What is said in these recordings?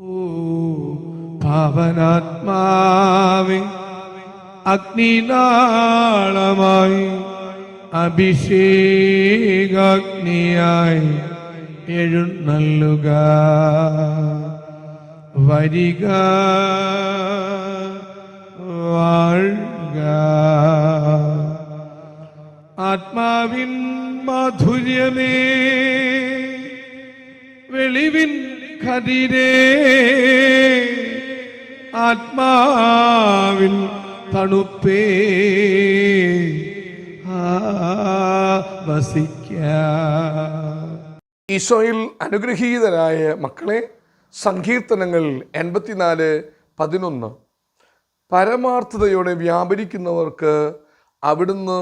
ഓ പാവനാത്മാവേ, അഗ്നിനാളമായി അഭിഷേകാഗ്നിയായി എഴുന്നള്ളുക. വരിക, വാഴുക. ആത്മാവിൻ മാധുര്യമേ, വെളിവിൻ കതിരേ, ആത്മാവിൻ തണുപ്പേ, ഈശോയിൽ അനുഗ്രഹീതരായ മക്കളെ, സങ്കീർത്തനങ്ങൾ 84:11. പരമാർത്ഥതയോടെ വ്യാപരിക്കുന്നവർക്ക് അവിടുന്ന്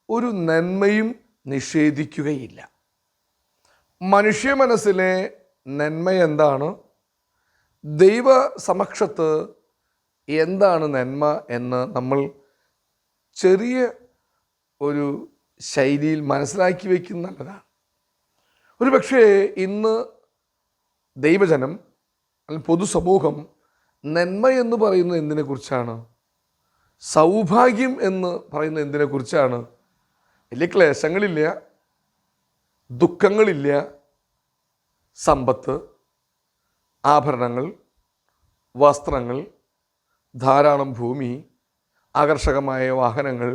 ഒരു നന്മയും നിഷേധിക്കുകയില്ല. മനുഷ്യ മനസ്സിലെ നന്മ എന്താണ്? ദൈവ സമക്ഷത്ത് എന്താണ് നന്മ എന്ന് നമ്മൾ ചെറിയ ഒരു ശൈലിയിൽ മനസ്സിലാക്കി വയ്ക്കുന്ന നല്ലതാണ്. ഒരു പക്ഷേ ഇന്ന് ദൈവജനം അല്ലെങ്കിൽ പൊതുസമൂഹം നന്മ എന്ന് പറയുന്നത് എന്തിനെക്കുറിച്ചാണ്? സൗഭാഗ്യം എന്ന് പറയുന്നത് എന്തിനെക്കുറിച്ചാണ്? വലിയ ക്ലേശങ്ങളില്ല, ദുഃഖങ്ങളില്ല, സമ്പത്ത്, ആഭരണങ്ങൾ, വസ്ത്രങ്ങൾ, ധാരാളം ഭൂമി, ആകർഷകമായ വാഹനങ്ങൾ,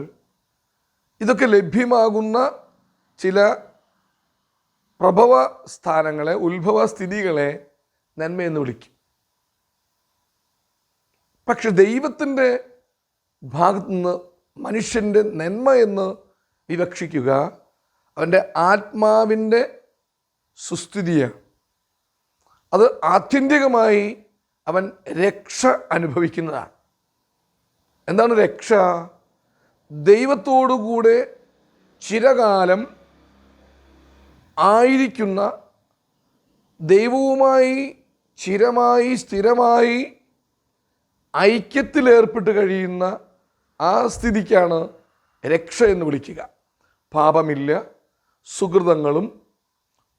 ഇതൊക്കെ ലഭ്യമാകുന്ന ചില പ്രഭവ സ്ഥാനങ്ങളെ, ഉത്ഭവ സ്ഥിതികളെ നന്മയെന്ന് വിളിക്കും. പക്ഷെ ദൈവത്തിൻ്റെ ഭാഗത്തു നിന്ന് മനുഷ്യൻ്റെ നന്മ എന്ന് വിവക്ഷിക്കുക അവൻ്റെ ആത്മാവിൻ്റെ സുസ്ഥിതിയാണ്. അത് ആത്യന്തികമായി അവൻ രക്ഷ അനുഭവിക്കുന്നതാണ്. എന്താണ് രക്ഷ? ദൈവത്തോടുകൂടെ ചിരകാലം ആയിരിക്കുന്ന, ദൈവവുമായി ചിരമായി സ്ഥിരമായി ഐക്യത്തിലേർപ്പെട്ട് കഴിയുന്ന ആ സ്ഥിതിക്കാണ് രക്ഷ എന്ന് വിളിക്കുക. പാപമില്ല, സുഹൃതങ്ങളും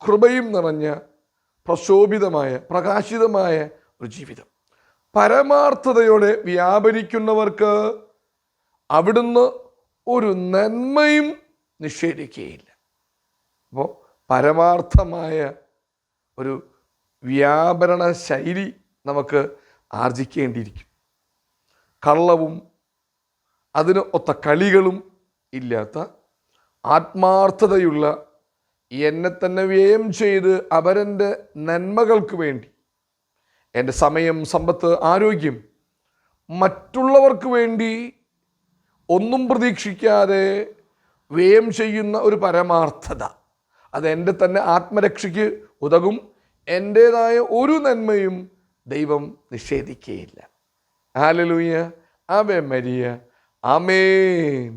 കൃപയും നിറഞ്ഞ പ്രശോഭിതമായ പ്രകാശിതമായ ഒരു ജീവിതം. പരമാർത്ഥതയോടെ വ്യാപരിക്കുന്നവർക്ക് അവിടുന്ന് ഒരു നന്മയും നിഷേധിക്കുകയില്ല. അപ്പോൾ പരമാർത്ഥമായ ഒരു വ്യാപരണ ശൈലി നമുക്ക് ആർജിക്കേണ്ടിയിരിക്കും. കള്ളവും അതിന് ഒത്ത കളികളും ഇല്ലാത്ത ആത്മാർത്ഥതയുള്ള, എന്നെ തന്നെ വ്യയം ചെയ്ത് അവരൻ്റെ നന്മകൾക്ക് വേണ്ടി എൻ്റെ സമയം, സമ്പത്ത്, ആരോഗ്യം മറ്റുള്ളവർക്ക് വേണ്ടി ഒന്നും പ്രതീക്ഷിക്കാതെ വ്യയം ചെയ്യുന്ന ഒരു പരമാർത്ഥത, അത് എൻ്റെ തന്നെ ആത്മരക്ഷയ്ക്ക് ഉതകും. എൻ്റേതായ ഒരു നന്മയും ദൈവം നിഷേധിക്കുകയില്ല. ഹല്ലേലൂയ, ആവേ മരിയ, ആമേൻ.